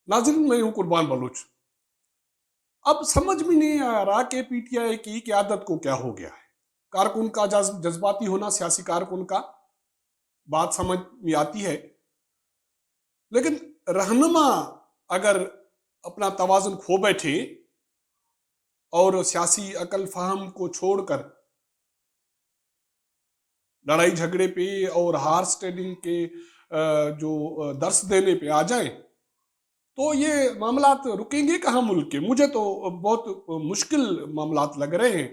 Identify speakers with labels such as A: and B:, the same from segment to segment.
A: नाज़रीन, मैं हूं कुर्बान बलूच। अब समझ में नहीं आ रहा कि पीटीआई की क़यादत को क्या हो गया है। कारकुन का जज्बाती होना, सियासी कारकुन का, बात समझ में आती है, लेकिन रहनुमा अगर अपना तवाज़ुन खो बैठे और सियासी अकल फहम को छोड़कर लड़ाई झगड़े पे और हार्स ट्रेडिंग के जो दर्स देने पे आ जाए, तो ये मामलात रुकेंगे कहाँ मुल्क के? मुझे तो बहुत मुश्किल मामलात लग रहे हैं।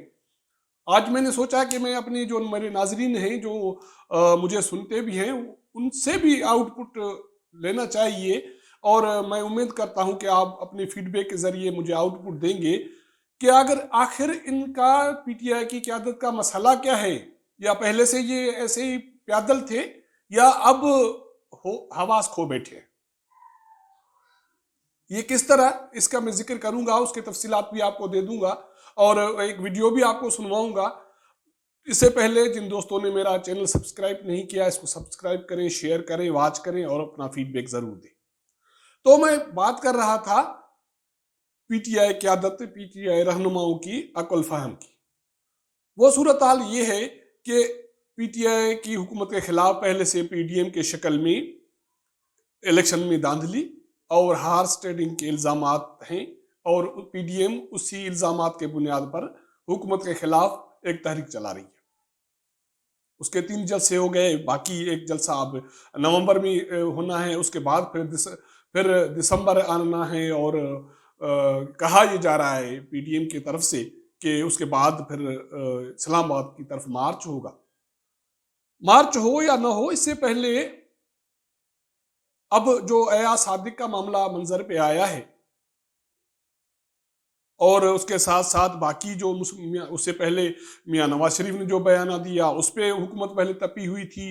A: आज मैंने सोचा कि मैं अपनी जो मेरे नाजरीन हैं, जो मुझे सुनते भी हैं, उनसे भी आउटपुट लेना चाहिए, और मैं उम्मीद करता हूं कि आप अपने फीडबैक के ज़रिए मुझे आउटपुट देंगे कि अगर आखिर इनका पीटीआई की क़यादत का मसला क्या है, या पहले से ये ऐसे ही प्यादल थे, या अब हवास खो बैठे। ये किस तरह, इसका मैं जिक्र करूंगा, उसके तफसीलात भी आपको दे दूंगा और एक वीडियो भी आपको सुनवाऊंगा। इससे पहले जिन दोस्तों ने मेरा चैनल सब्सक्राइब नहीं किया, इसको सब्सक्राइब करें, शेयर करें, वॉच करें और अपना फीडबैक जरूर दें। तो मैं बात कर रहा था पीटीआई क़यादत, पीटीआई रहनुमाओं की अकल फहम की। वो सूरत हाल ये है कि पीटीआई की हुकूमत के खिलाफ पहले से पीडीएम के शक्ल में इलेक्शन में धांधली और हार्स ट्रेडिंग के इल्ज़ामात हैं, और पीडीएम उसी इल्ज़ामात के बुनियाद पर हुकूमत के खिलाफ एक तहरीक चला रही है। उसके 3 जलसे हो गए, बाकी एक जलसा अब नवंबर में होना है, उसके बाद फिर दिसंबर आना है, और कहा यह जा रहा है पीडीएम की तरफ से कि उसके बाद फिर इस्लामाबाद की तरफ मार्च होगा। मार्च हो या ना हो, इससे पहले अब जो अयाज सादिक का मामला मंजर पे आया है, और उसके साथ साथ बाकी जो उससे पहले मियां नवाज शरीफ ने जो बयान दिया, उस पर हुकूमत पहले तपी हुई थी,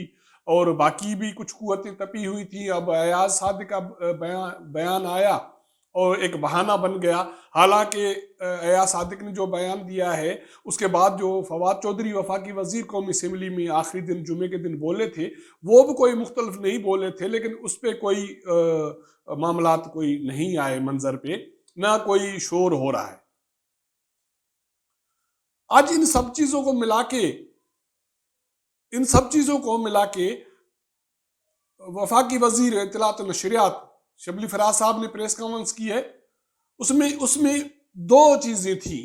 A: और बाकी भी कुछ कुव्वतें तपी हुई थी। अब अयाज सादिक का बयान आया और एक बहाना बन गया। हालांकि अयाज सादिक ने जो बयान दिया है, उसके बाद जो फवाद चौधरी वफाकी वजीर कौमी असम्बली में आखिरी दिन जुमे के दिन बोले थे, वो भी कोई मुख्तलिफ नहीं बोले थे, लेकिन उस पर कोई मामलात कोई नहीं आए मंजर पे, ना कोई शोर हो रहा है। आज इन सब चीजों को मिला के वफाकी वजीर इत्तलात और नशरियात शबली फराज साहब ने प्रेस कॉन्फ्रेंस की है। उसमें 2 चीजें थी।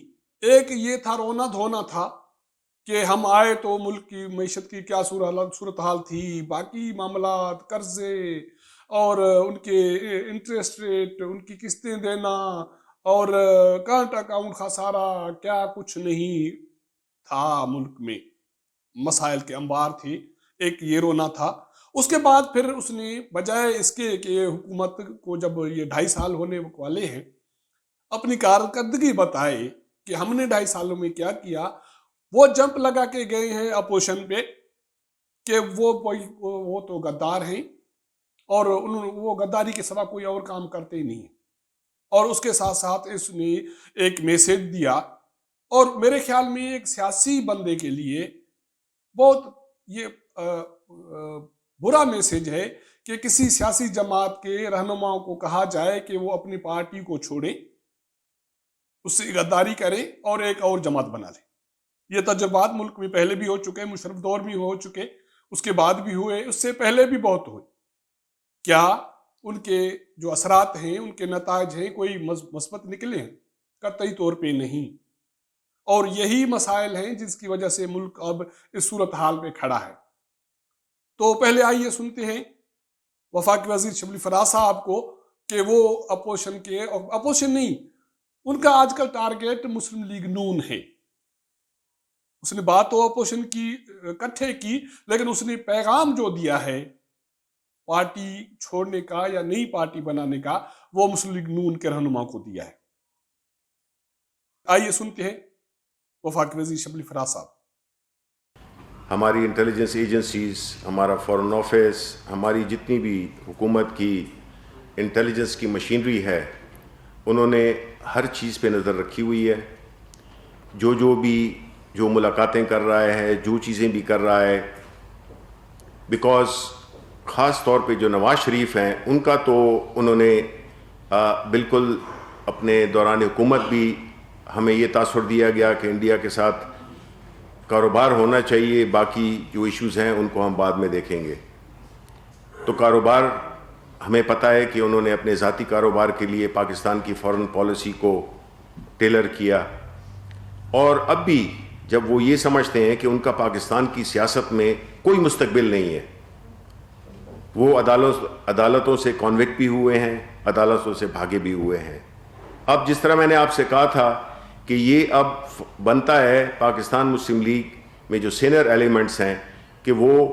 A: एक ये था, रोना धोना था कि हम आए तो मुल्क की मईशत की क्या सूरत हाल थी, बाकी मामलात, कर्जे और उनके इंटरेस्ट रेट, उनकी किस्तें देना और करंट अकाउंट खसारा, क्या कुछ नहीं था मुल्क में, मसाइल के अंबार थे। एक ये रोना था। उसके बाद फिर उसने बजाय इसके कि हुकूमत को जब ये 2.5 साल होने वाले हैं, अपनी कारकर्दगी बताए कि हमने 2.5 सालों में क्या किया, वो जंप लगा के गए हैं अपोजिशन पे कि वो तो गद्दार हैं, और वो गद्दारी के सिवा कोई और काम करते ही नहीं है। और उसके साथ साथ इसने एक मैसेज दिया, और मेरे ख्याल में एक सियासी बंदे के लिए बहुत ये बुरा मैसेज है कि किसी सियासी जमात के रहनुमाओं को कहा जाए कि वो अपनी पार्टी को छोड़े, उससे गद्दारी करें और एक और जमात बना ले। ये तजुर्बात मुल्क में पहले भी हो चुके, मुशर्रफ दौर भी हो चुके, उसके बाद भी हुए, उससे पहले भी बहुत हुए। क्या उनके जो असरात हैं, उनके नताज हैं, कोई मस्बत निकले हैं? कतई तौर पे नहीं। और यही मसाइल हैं जिसकी वजह से मुल्क अब इस सूरत हाल में खड़ा है। तो पहले आइए सुनते हैं वफाकी वजीर शबली फराज साहब को कि वो अपोजिशन नहीं, उनका आजकल टारगेट मुस्लिम लीग नून है। उसने बात तो अपोजिशन की इकट्ठे की, लेकिन उसने पैगाम जो दिया है पार्टी छोड़ने का या नई पार्टी बनाने का, वो मुस्लिम लीग नून के रहनुमा को दिया है। आइए सुनते हैं वफाकी वजीर शबली फराज साहब।
B: हमारी इंटेलिजेंस एजेंसीज़, हमारा फॉरेन ऑफिस, हमारी जितनी भी हुकूमत की इंटेलिजेंस की मशीनरी है, उन्होंने हर चीज़ पे नज़र रखी हुई है। जो मुलाकातें कर रहा है, जो चीज़ें भी कर रहा है, बिकॉज़ ख़ास तौर पे जो नवाज़ शरीफ हैं, उनका तो उन्होंने بالکل اپنے دوران حکومت بھی ہمیں یہ تاثر دیا گیا کہ انڈیا کے ساتھ کاروبار ہونا چاہیے، باقی جو ایشوز ہیں ان کو ہم بعد میں دیکھیں گے. تو کاروبار ہمیں پتہ ہے کہ انہوں نے اپنے ذاتی کاروبار کے لیے پاکستان کی فارن پالیسی کو ٹیلر کیا، اور اب بھی جب وہ یہ سمجھتے ہیں کہ ان کا پاکستان کی سیاست میں کوئی مستقبل نہیں ہے، وہ عدالتوں سے کنوکٹ بھی ہوئے ہیں، عدالتوں سے بھاگے بھی ہوئے ہیں. اب جس طرح میں نے آپ سے کہا تھا کہ یہ اب بنتا ہے پاکستان مسلم لیگ میں جو سینئر ایلیمنٹس ہیں کہ وہ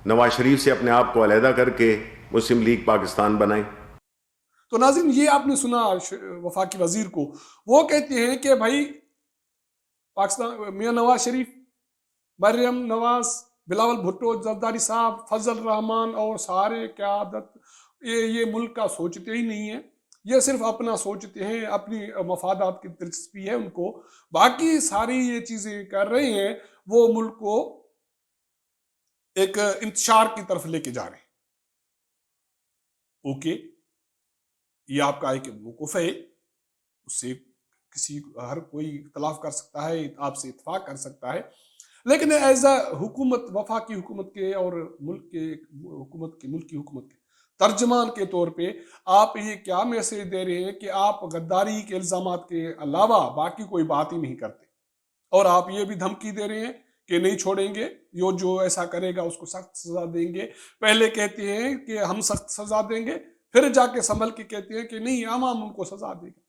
B: نواز شریف سے اپنے آپ کو علیحدہ کر کے مسلم لیگ پاکستان بنائیں.
A: تو ناظرین، یہ آپ نے سنا وفاقی وزیر کو، وہ کہتے ہیں کہ بھائی پاکستان میاں نواز شریف، مریم نواز، بلاول بھٹو، زرداری صاحب، فضل الرحمان اور سارے قیادت یہ ملک کا سوچتے ہی نہیں ہیں. یہ صرف اپنا سوچتے ہیں، اپنی مفادات کی دلچسپی ہے ان کو. باقی ساری یہ چیزیں کر رہے ہیں، وہ ملک کو ایک انتشار کی طرف لے کے جا رہے ہیں. اوکے، یہ آپ کا ایک موقف ہے، اس سے ہر کوئی اختلاف کر سکتا ہے، آپ سے اتفاق کر سکتا ہے، لیکن ایز اے حکومت، وفاقی حکومت کے اور ملکی حکومت کے ترجمان کے طور پہ آپ یہ کیا میسج دے رہے ہیں کہ آپ غداری کے الزامات کے علاوہ باقی کوئی بات ہی نہیں کرتے، اور آپ یہ بھی دھمکی دے رہے ہیں کہ نہیں چھوڑیں گے، جو ایسا کرے گا اس کو سخت سزا دیں گے. پہلے کہتے ہیں کہ ہم سخت سزا دیں گے، پھر جا کے سنبھل کے کہتے ہیں کہ نہیں، عوام ان کو سزا دے گا.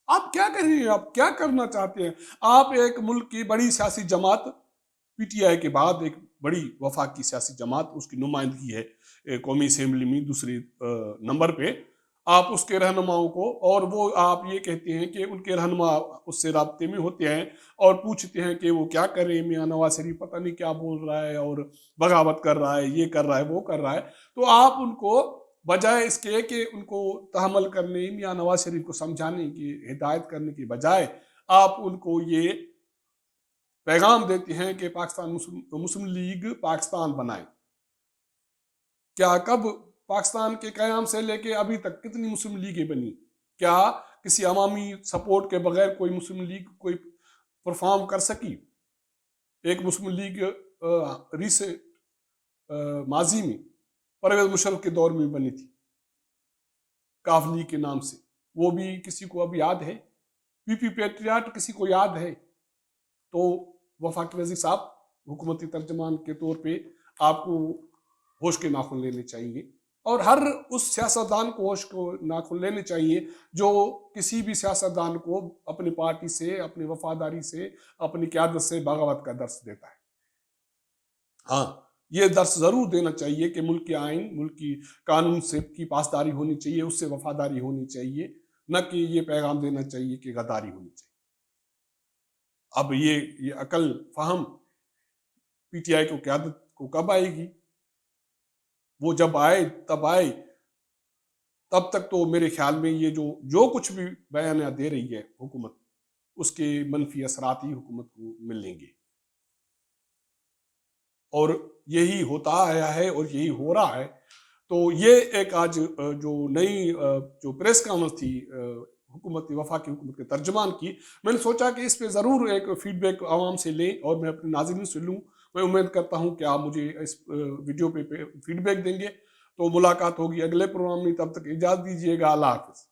A: آپ کیا کر رہے ہیں؟ آپ کیا کرنا چاہتے ہیں؟ آپ ایک ملک کی بڑی سیاسی جماعت، پی ٹی آئی کے بعد ایک بڑی وفاقی سیاسی جماعت، اس کی نمائندگی ہے قومی اسمبلی میں دوسرے نمبر پہ، آپ اس کے رہنماؤں کو، اور وہ آپ یہ کہتے ہیں کہ ان کے رہنما اس سے رابطے میں ہوتے ہیں اور پوچھتے ہیں کہ وہ کیا کر رہے ہیں، میاں نواز شریف پتہ نہیں کیا بول رہا ہے اور بغاوت کر رہا ہے، یہ کر رہا ہے، وہ کر رہا ہے. تو آپ ان کو بجائے اس کے کہ ان کو تحمل کرنے، میاں نواز شریف کو سمجھانے کی، ہدایت کرنے کی بجائے آپ ان کو یہ پیغام دیتے ہیں کہ پاکستان مسلم لیگ پاکستان بنائے. کیا کب پاکستان کے قیام سے لے کے ابھی تک کتنی مسلم لیگیں بنی؟ کیا کسی عوامی سپورٹ کے بغیر کوئی مسلم لیگ کوئی پرفارم کر سکی؟ ایک مسلم لیگ ماضی میں پرویز مشرف کے دور میں بنی تھی، کاف لیگ کے نام سے، وہ بھی کسی کو اب یاد ہے؟ پی پی پیٹریاٹ کسی کو یاد ہے؟ تو وفاقی وزیر صاحب، حکومتی ترجمان کے طور پہ آپ کو ہوش کے ناخن لینے چاہیے، اور ہر اس سیاستدان کو ہوش کو ناخن لینے چاہیے جو کسی بھی سیاستدان کو اپنی پارٹی سے، اپنی وفاداری سے، اپنی قیادت سے بغاوت کا درس دیتا ہے. ہاں، یہ درس ضرور دینا چاہیے کہ ملک کے آئین، ملک کی قانون سے کی پاسداری ہونی چاہیے، اس سے وفاداری ہونی چاہیے، نہ کہ یہ پیغام دینا چاہیے کہ غداری ہونی چاہیے. اب یہ عقل فہم پی ٹی آئی کو قیادت کو کب آئے گی؟ وہ جب آئے تب آئے، تب تک تو میرے خیال میں یہ جو کچھ بھی بیانات دے رہی ہے حکومت، اس کے منفی اثرات ہی حکومت کو ملیں گے. اور یہی ہوتا آیا ہے اور یہی ہو رہا ہے. تو یہ ایک آج جو نئی جو پریس کانفرنس تھی وفاقی حکومت کے ترجمان کی، میں نے سوچا کہ اس پہ ضرور ایک فیڈ بیک عوام سے لیں اور میں اپنے ناظرین سے لوں. میں امید کرتا ہوں کہ آپ مجھے اس ویڈیو پہ فیڈ بیک دیں گے. تو ملاقات ہوگی اگلے پروگرام میں، تب تک اجازت دیجیے گا. اللہ حافظ.